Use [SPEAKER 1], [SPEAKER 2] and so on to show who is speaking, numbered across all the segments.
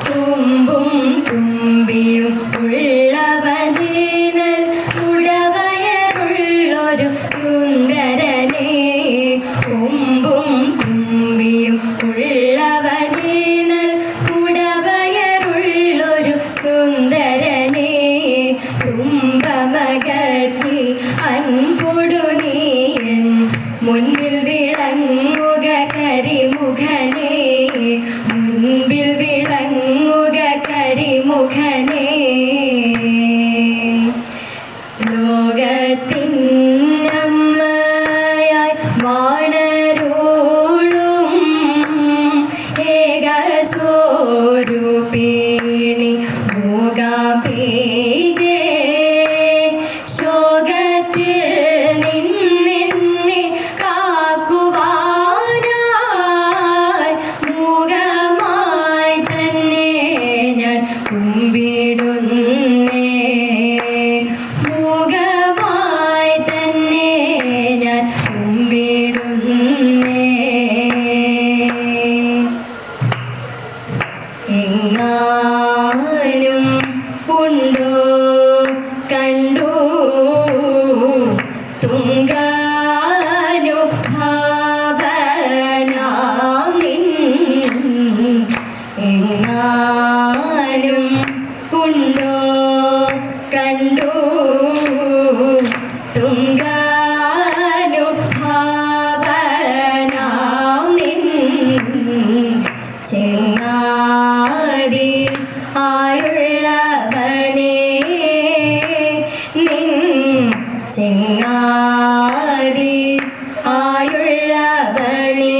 [SPEAKER 1] തുമ്പും തുമ്പിയും ഉള്ളവനേനൽ ഉടവയറുള്ളൊരു സുന്ദരനേ. തുമ്പും തുമ്പിയും ഉള്ളവനേനൽ ഉടവയറുള്ളൊരു സുന്ദരനേ. തുമ്പമകറ്റി അൻപൊടു നീയൻ മുൻപിൽ വിളങ്ങുക കരിമുഖനേ. മുൻപിൽ വിളങ്ങുക കരിമുഖനേ. ലോകത്തിനമ്മയായി വാണരുളും ഏകസ്വരൂപിണി മൂകാംബികേ. ശോകത്തിൽ നിന്നെന്നെ കാക്കുവാനായി മൂകമായി തന്നെ ഞാൻ കുമ്പിടുന്നേ. മൂകമായി തന്നെ ഞാൻ കുമ്പിടുന്നേ. എങ്ങാനും ഉണ്ടോ കണ്ടു തുംഗാനുഭാവനാം നിൻ. എങ്ങാനും ഉണ്ടോ കണ്ടു തുംഗാനുഭാവനാം നിൻ. ചെങ്ങാടി ആയുള്ളവനേ നിൻ. ചെങ്ങാടി ആയുള്ളവനേ.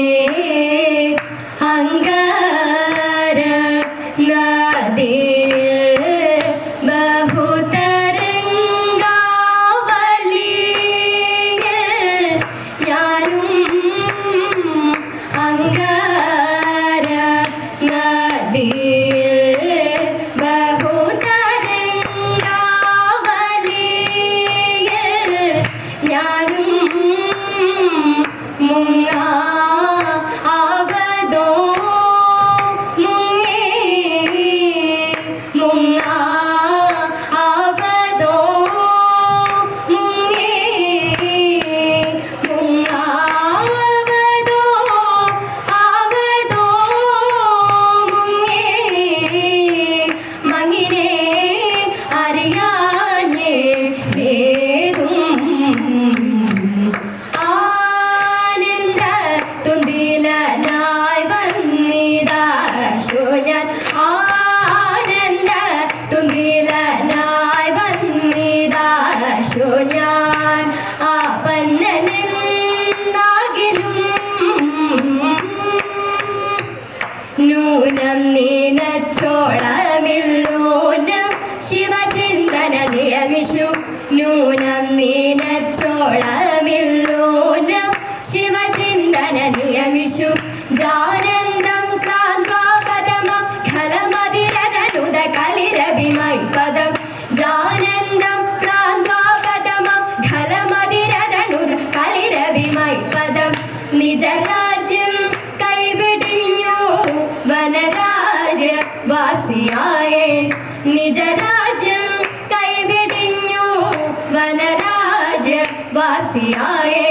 [SPEAKER 1] അങ്കാര നദിയിൽ ബഹുതരംഗാവലിയിൽ ഞാനും അങ്കാര നദിയിൽ ബഹുതരംഗാവലിയിൽ ഞാനും മുങ്ങാ ആവതോ മുങ്ങേ. മുങ്ങാ ആവതോ മുങ്ങേ. മുങ്ങാവതോ ആവതോ മുങ്ങേ. മങ്ങിനെ അറിയാഞ്ഞേ വേദും ആനന്ദ തുന്തിലനായി വന്നിതാശു ഞാൻ. ആനന്ദ തുന്തിലനായി വന്നിതാശു ഞാൻ. ആപന്നനെന്നാകിലും നൂനം നീനച്ചോളമില്ലൂനം ശിവചിന്തന നിയമിഷു. നൂനം നീനച്ചോളമില്ലൂനം ശിവചിന്തന നിയമിഷു. ജാനന്ദം ക്രാന്താപദമം ഖലമതിരതനുദ കലിരഭിമൈ പദം. ജാനന്ദം ക്രാന്താപദമം ഖലമതിരതനുദ കലിരഭിമൈ പദം. നിജരാജ്യം കൈവിടിഞ്ഞു വനരാജ്യവാസിയായേ. നിജരാജ്യം കൈവിടിഞ്ഞു വനരാജ്യവാസിയായേ.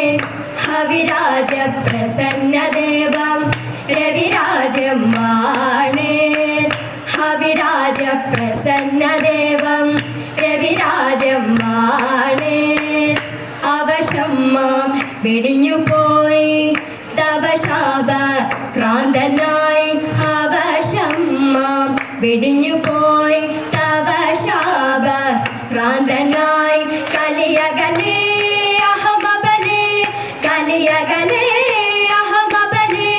[SPEAKER 1] ഹവിരാജ പ്രസന്നദേവം രവിരാജം വാണേ. ഹവിരാജ പ്രസന്നദേവം രവിരാജം വാണേ. അവശമ്മ വെടിഞ്ഞുപോയി തപശാപ ക്രാന്തനായി. അവശമ്മ വെടിഞ്ഞുപോയി തപശാപ ക്രാന്തനായി. കലിയകലേ അഹമബലേ. കലിയകലേ അഹമബലേ.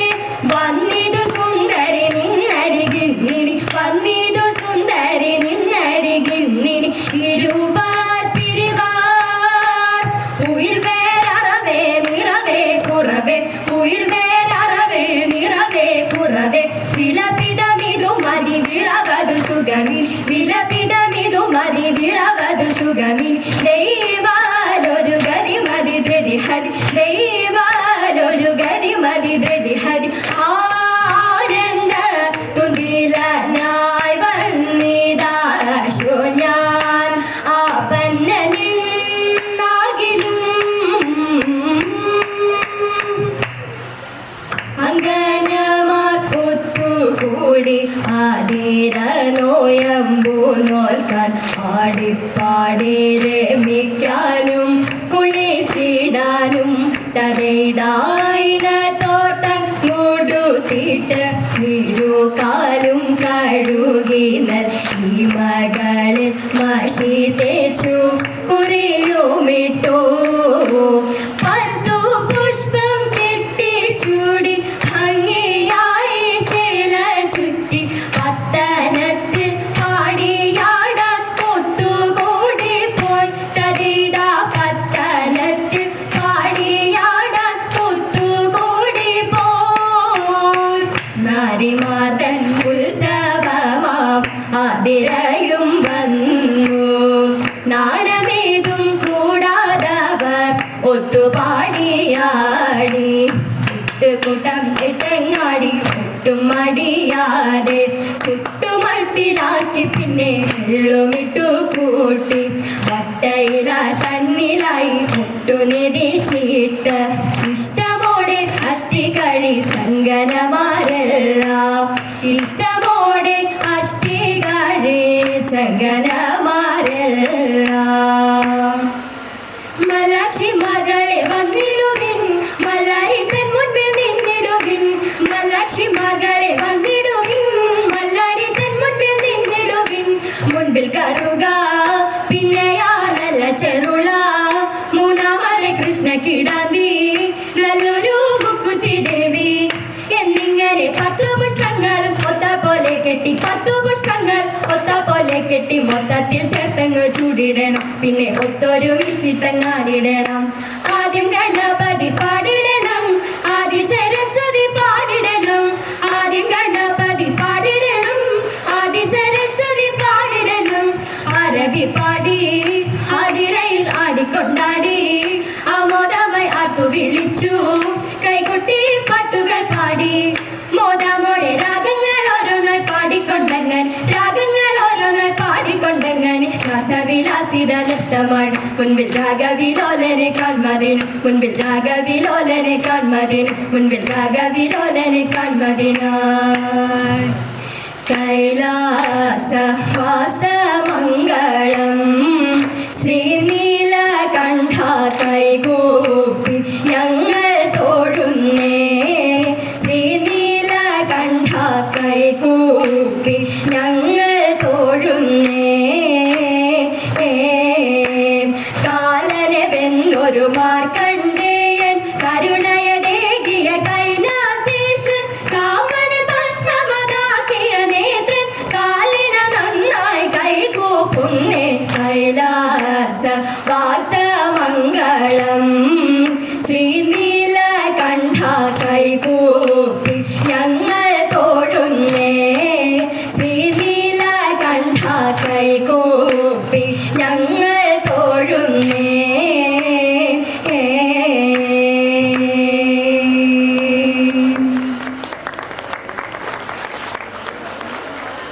[SPEAKER 1] വന്നിതു സുന്ദരി നിന്നരികിൽ നിനി. വന്നിതു സുന്ദരി നിന്നരികിൽ നിനി. ഇരുവാർ പിരിവാർ ഉയിർ വേരറവേ നിറവേ കുറവേ. ഉയിർ വേരറവേ നിറവേ കുറവേ. വിലപിതമിതു മതി വിളവതു സുഗമിൻ. വിലപിതമിതു മതി വിളവതു സുഗമിൻ. ദൈവാലൊരു ഗതി മതി ധൃതി ഹരി. ദൈവാലൊരു ഗതി മതി ധൃതി ഹരി. ആനന്ദ തുന്തിലനായി പാടി പാടി രമിക്കാനും കുളിച്ചിടാനും തലയിതായിട തോട്ടം കൊടുത്തിട്ട് ഇരുകാലും കഴുകിനൽ ഈ മകളിൽ മഷി തേച്ചു കുറിയുമിട്ടു പത്തു പുഷ്പം കെട്ടിച്ചൂടി ഭംഗിയായി ചേല ചുറ്റി പത്തനത്തിൽ പാടിയാടാൻ ഒത്തുകൂടി പോയി തരിതാ പത്തനത്തിൽ പാടിയാടാൻ ഒത്തുകൂടി പോയി നാരിമാതൻ ഉത്സവമാം അതിരയും വന്നു നാണമേതും കൂടാതവർ ഒത്തുപാടിയാടി കൂട്ടം എട്ടങ്ങാടി ഒട്ടും മടിയാതെ ചുട്ടുമട്ടിലാക്കി പിന്നെ വെള്ളുമിട്ടു കൂട്ടി വട്ടയില തന്നിലായി ഒട്ടുനിധിച്ചിട്ട് ഇഷ്ടമോടെ അഷ്ടി കഴി ചങ്കനമാരെല്ലാം ഇഷ്ടമോടെ അഷ്ടി കഴി ചങ്കനമാരെല്ലാം മലാക്ഷി മകളെ വന്നിടുവിൻ മലാരി തൻ മുൻപിൽ നിന്നിടുവിൻ മലാക്ഷി മകളെ വന്നിടുവിൻ മലാരി തൻ മുൻപിൽ നിന്നിടുവിൻ മുൻപിൽ കറുക പിന്നെയാ നല്ല ചെറുള മൂന്നാമത് കൃഷ്ണ കിടാന്തി നല്ലൊരു മുക്കുറ്റി ദേവി എന്നിങ്ങനെ 10 പുഷ്പങ്ങളും ഒത്ത പോലെ കെട്ടി 10 പുഷ്പങ്ങൾ ഒത്ത പോലെ കെട്ടി മൊത്തത്തിൽ ചേർത്തങ്ങ് ചൂടിടണം പിന്നെ ഒത്തൊരുമിച്ചിട്ടങ്ങാടിടണം ആദ്യം ഗണപതി പാടിടണം ആദ്യ സരസ്വതി പാടിടണം ആദ്യം ഗണപതി പാടിടണം ആദ്യ സരസ്വതി പാടിടണം അരബി പാടി ആതിരയിൽ ആടിക്കൊണ്ടാടി ആമോദമായി ആർത്തു വിളിച്ചു കൈകൊട്ടി പാട്ടുകൾ പാടി മോദമോടെ രാഗങ്ങൾ ഓരോന്നായി പാടിക്കൊണ്ടങ്ങൻ രാഗങ്ങൾ ഓരോന്നായി പാടിക്കൊണ്ടങ്ങൻ രസവിലാസിത നൃത്തമാണ് മുൻപിൽ രാഗവിലോലനെ കാൺമതിന് മുൻപിൽ രാഗവിലോലനെ കാൺമതിന് മുൻപിൽ രാഗവിലോലനെ കാൺമതിനായി കൈലാസവാസമംഗളം ശ്രീനീലകണ്ഠ കൈകൂപ്പി ഞങ്ങൾ തോഴുന്നേ ശ്രീനീലകണ്ഠ കൈകൂപ്പി ഞങ്ങൾ തോഴുന്നേ കാലനെ വെന്നൊരു മാർക്കണ്ഡേയൻ കരുണയദേകിയ കൈലാസേശൻ കാമന ഭസ്മമതാക്കിയ നേത്രൻ കാലിന നന്നായി കൈകൂപ്പുന്നേ കൈലാസ വാസമംഗളം ശ്രീനീലകണ്ഠ കൈകൂപ്പി ഞങ്ങൾ തോഴുന്നേ ശ്രീനീലകണ്ഠ കൈകൂപ്പി ഞങ്ങൾ